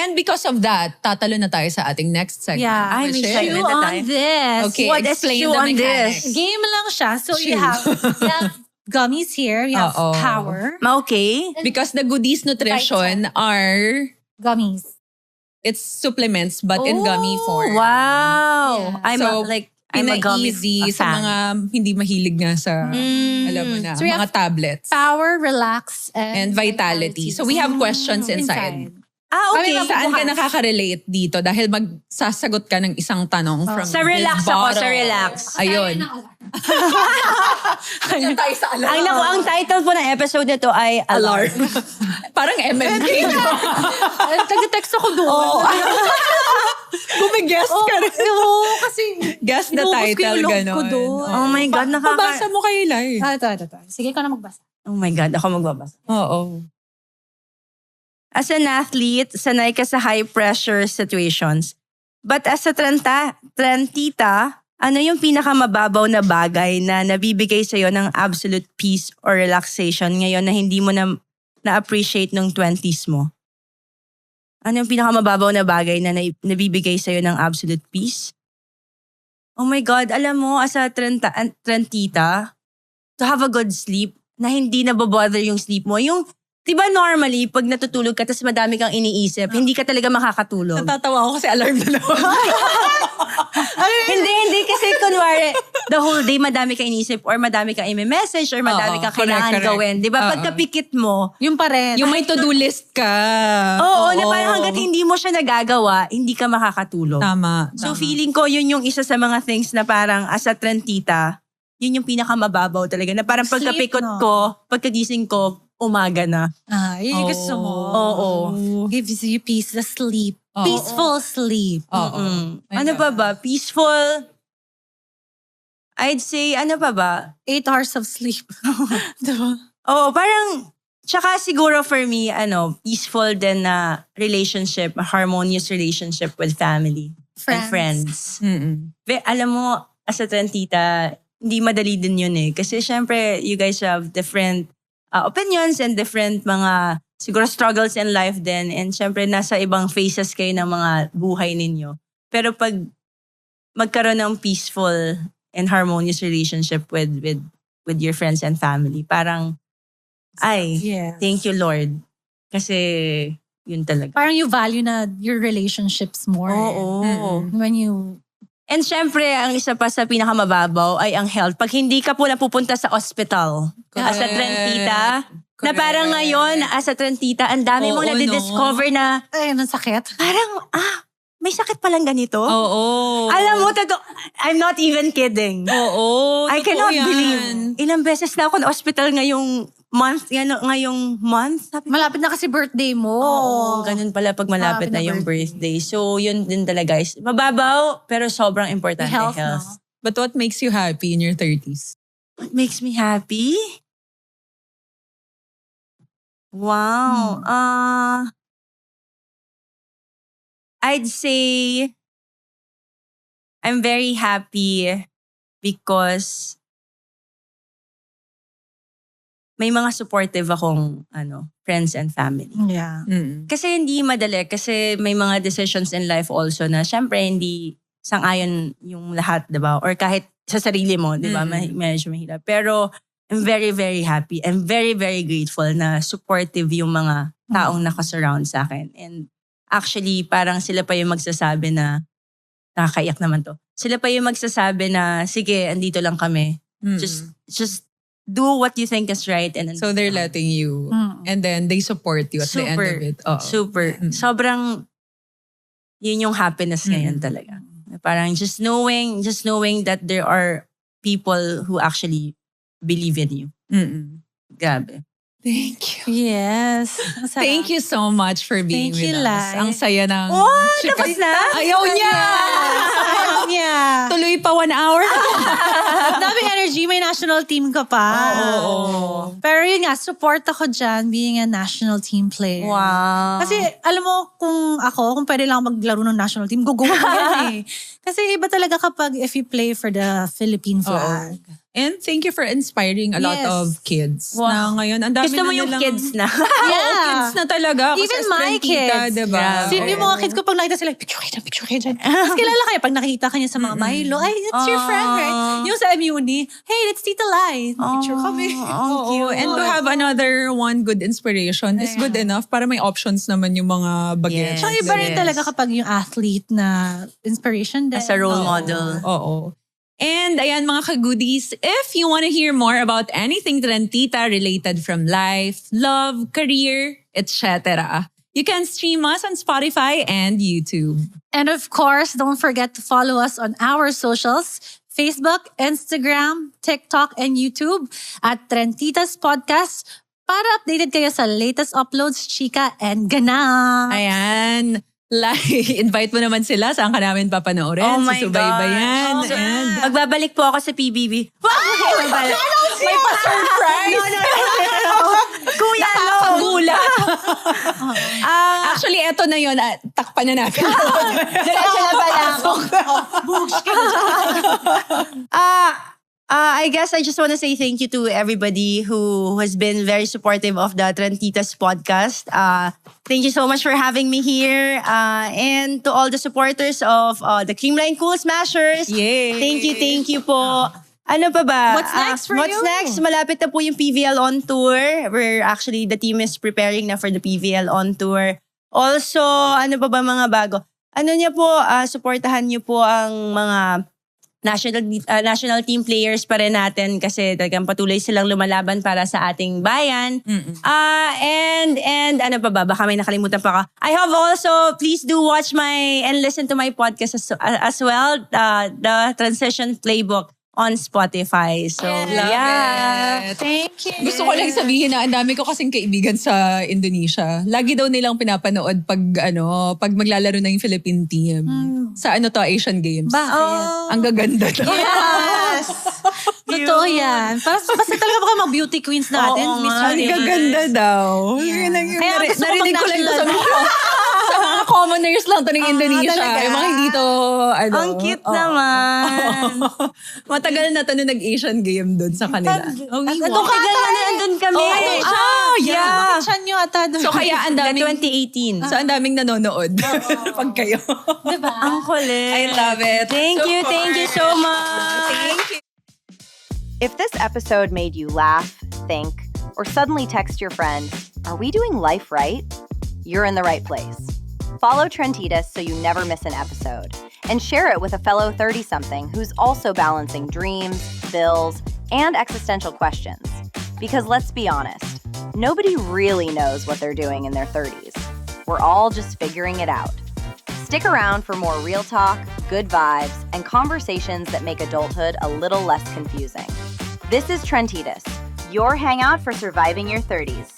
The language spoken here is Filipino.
And because of that, tatalo na tayo sa ating next segment. Yeah. Ay, may Which is- segment na on tayo. this. Okay, What is explain chew the on mechanics. this? Game lang siya. So you Chew. have gummies here. You have Oo. power. Okay. Because the Goodies Nutrition are, Gummies. it's supplements but in gummy form. Wow. Yeah. I'm a gummy Pina-easy sa fan. mga hindi mahilig nga sa, alam mo na, So we mga have tablets. Power, relax, And vitality. So we have questions inside. Okay. Kami Saan ka Bukas. nakaka-relate dito? Dahil magsasagot ka ng isang tanong from Sa relax this ako, bottle. sa relax. Ayun. Ayun tayo sa alarm. Ay, naku, ang title po ng episode nito ay Alarm. Parang MMK. Tag-text ako doon. Oo. Bumig-guess ka rin. Oo, kasi Guess the inubos ko title, yung loob gano'n. ko doon. Oh my God, Pabasa mo kay Lai. Ito. Sige ka na magbasa. Oh my God, ako magbabasa. Oo. As an athlete, sanay ka sa high-pressure situations. But as a trentita, ano yung pinakamababaw na bagay na nabibigay sa'yo ng absolute peace or relaxation ngayon na hindi mo na-appreciate nung 20s mo? Ano yung pinakamababaw na bagay na nabibigay sa'yo ng absolute peace? Oh my God, alam mo, as a trentita, to have a good sleep, na hindi nabobother yung sleep mo. Yung, di ba normally, pag natutulog ka, tapos madami kang iniisip, hindi ka talaga makakatulog. Natatawa ako kasi alarm na naman. Hindi. Kasi kunwari, the whole day madami kang iniisip or madami kang i-message or madami Oo, kang kailangan correct. gawin. Di ba? Oo. Pagkapikit mo, Yung pa rin. Yung may to-do list ka. oo, na parang hanggat hindi mo siya nagagawa, hindi ka makakatulog. Tama. So feeling ko, yun yung isa sa mga things na parang as a trentita, yun yung pinakamababaw talaga. Na parang Sleep, pagkapikot no? ko, pagkagising ko, umaga na. Yun yung gusto mo. Oo. Gives you peace, the sleep. Oo. Peaceful sleep. Oo. Ano pa ba? Peaceful. I'd say, ano pa ba? 8 hours of sleep. Diba? Oo, parang, tsaka siguro for me, peaceful din na relationship, a harmonious relationship with family and friends. Mm-mm. Alam mo, as a trentita, hindi madali din yun eh. Kasi syempre, you guys have different opinions and different mga, siguro struggles in life din. And syempre, nasa ibang phases kayo ng mga buhay ninyo. Pero pag magkaroon ng peaceful and harmonious relationship with your friends and family, parang, Yeah. thank you Lord. Kasi, yun talaga. Parang you value na your relationships more. Oo. When you... And syempre, ang isa pa sa pinakamababaw ay ang health. Pag hindi ka po napupunta sa hospital, as a Correct. trentita, na Correct. parang ngayon, as a trentita, ang dami mong Oo, nadidiscover na Ay, ang sakit. parang, may sakit palang ganito. Oo. Alam mo, I'm not even kidding. Oo. I totoo cannot yan. believe. Ilang beses na ako na hospital ngayong month. Sabi ko, Malapit na kasi birthday mo. oo, ganun pala pag malapit Malapit na na yung birthday. birthday. So, yun din talaga guys. Mababaw, pero sobrang importante. Health, Health. no? But what makes you happy in your 30s? What makes me happy? Wow. I'd say I'm very happy because may mga supportive akong friends and family. Yeah. Mm. Kasi hindi madali. Kasi may mga decisions in life also na syempre hindi sang-ayon yung lahat, di ba? Or kahit sa sarili mo, di ba? Medyo mahirap. Pero I'm very, very happy. I'm very, very grateful na supportive yung mga taong nakasurround sa akin. And actually, parang sila pa yung magsasabi na, nakakaiyak naman to. Sila pa yung magsasabi na, sige, andito lang kami. Mm. Just do what you think is right. And So they're letting you, and then they support you at the end of it. Oo. Super. Sobrang, yun yung happiness ngayon talaga. Parang just knowing that there are people who actually believe in you. Mm-mm. Grabe. Thank you. Yes. Thank you so much for being Thank you, with us. Lai. Ang saya ng... What? chika- Tapos na? Ayaw niya! Yeah. Tuloy pa 1 hour. Daming energy. May national team ka pa. Oo. Pero yun nga, support ako dyan being a national team player. Wow. Kasi alam mo, kung pwede lang maglaro ng national team, gugulo ko yan eh. Kasi iba talaga kapag if you play for the Philippine flag. And thank you for inspiring a lot Yes. of kids. Wow. Na ngayon, ang dami Gusto mo na yung nilang- kids na. Oo, kids na talaga. Kasi Even as my trendita, kids. diba? Grabe. Sino yung mga kids ko pag nakita sila, picture kayo dyan. Tapos kilala kayo, pag nakikita ka niya sa mga Milo, ay, it's your friend, right? Yung sa MUni, hey, it's Tita Lai. Picture kami. Oo, and to have another one good inspiration is good enough para may options naman yung mga bagets. Yes. Tsaka iba rin Yes. talaga kapag yung athlete na inspiration din. As a role model. Oo. And ayan mga ka-goodies, if you want to hear more about anything Trentita related from life, love, career, etc., you can stream us on Spotify and YouTube. And of course, don't forget to follow us on our socials, Facebook, Instagram, TikTok, and YouTube at Trentitas Podcast para updated kayo sa latest uploads, chika, and ganap. Ayan. Invite mo naman sila. Saan ka namin papanoorin? Oh my Susubaybayan. gosh. And Magbabalik po ako sa PBB. may pa-surprise. Kuya, Nakakagulat. Actually, eto na yun. Takpan na natin. Diretso na pala ako. I guess I just want to say thank you to everybody who has been very supportive of the Trentitas podcast. Thank you so much for having me here. And to all the supporters of the Creamline Cool Smashers. Yay! Thank you po. Ano pa ba? What's next for what's you? next? Malapit na po yung PVL on tour. The team is preparing na for the PVL on tour. Also, ano pa ba mga bago? Ano niya po, supportahan niyo po ang mga national team players pa rin natin kasi talagang patuloy silang lumalaban para sa ating bayan. And ano pa ba? Baka may nakalimutan pa ka. I have also, please do watch and listen to my podcast as well, the Transition Playbook on Spotify. So, Love yeah. it. Thank you. Gusto ko lang sabihin na ang dami ko kasing kaibigan sa Indonesia. Lagi daw nilang pinapanood pag maglalaro na yung Philippine team. Sa Asian Games. Bakit? Ang gaganda daw. Yes! Totoo yan. Basta talaga baka mga beauty queens natin. Oo Miss nga. Ang Universe. gaganda daw. Yun ang Kaya gusto ko narinig ko lang to sa mag-national. sa mga commoners lang to ng Indonesia. talaga? Yung mga hindi to, Ang cute naman. Matagal na to nung nag-Asian game dun sa kanila. Oh, Nung tagal na nandun kami. yeah. Chan nyo ata doon. So kaya ang daming, 2018. so ang daming nanonood pag kayo. diba? Ang kulit. I love it. Thank you so much. Thank you. If this episode made you laugh, think, or suddenly text your friend, "Are we doing life right?" You're in the right place. Follow Trentitas so you never miss an episode. And share it with a fellow 30-something who's also balancing dreams, bills, and existential questions. Because let's be honest, nobody really knows what they're doing in their 30s. We're all just figuring it out. Stick around for more real talk, good vibes, and conversations that make adulthood a little less confusing. This is Trentitas, your hangout for surviving your 30s.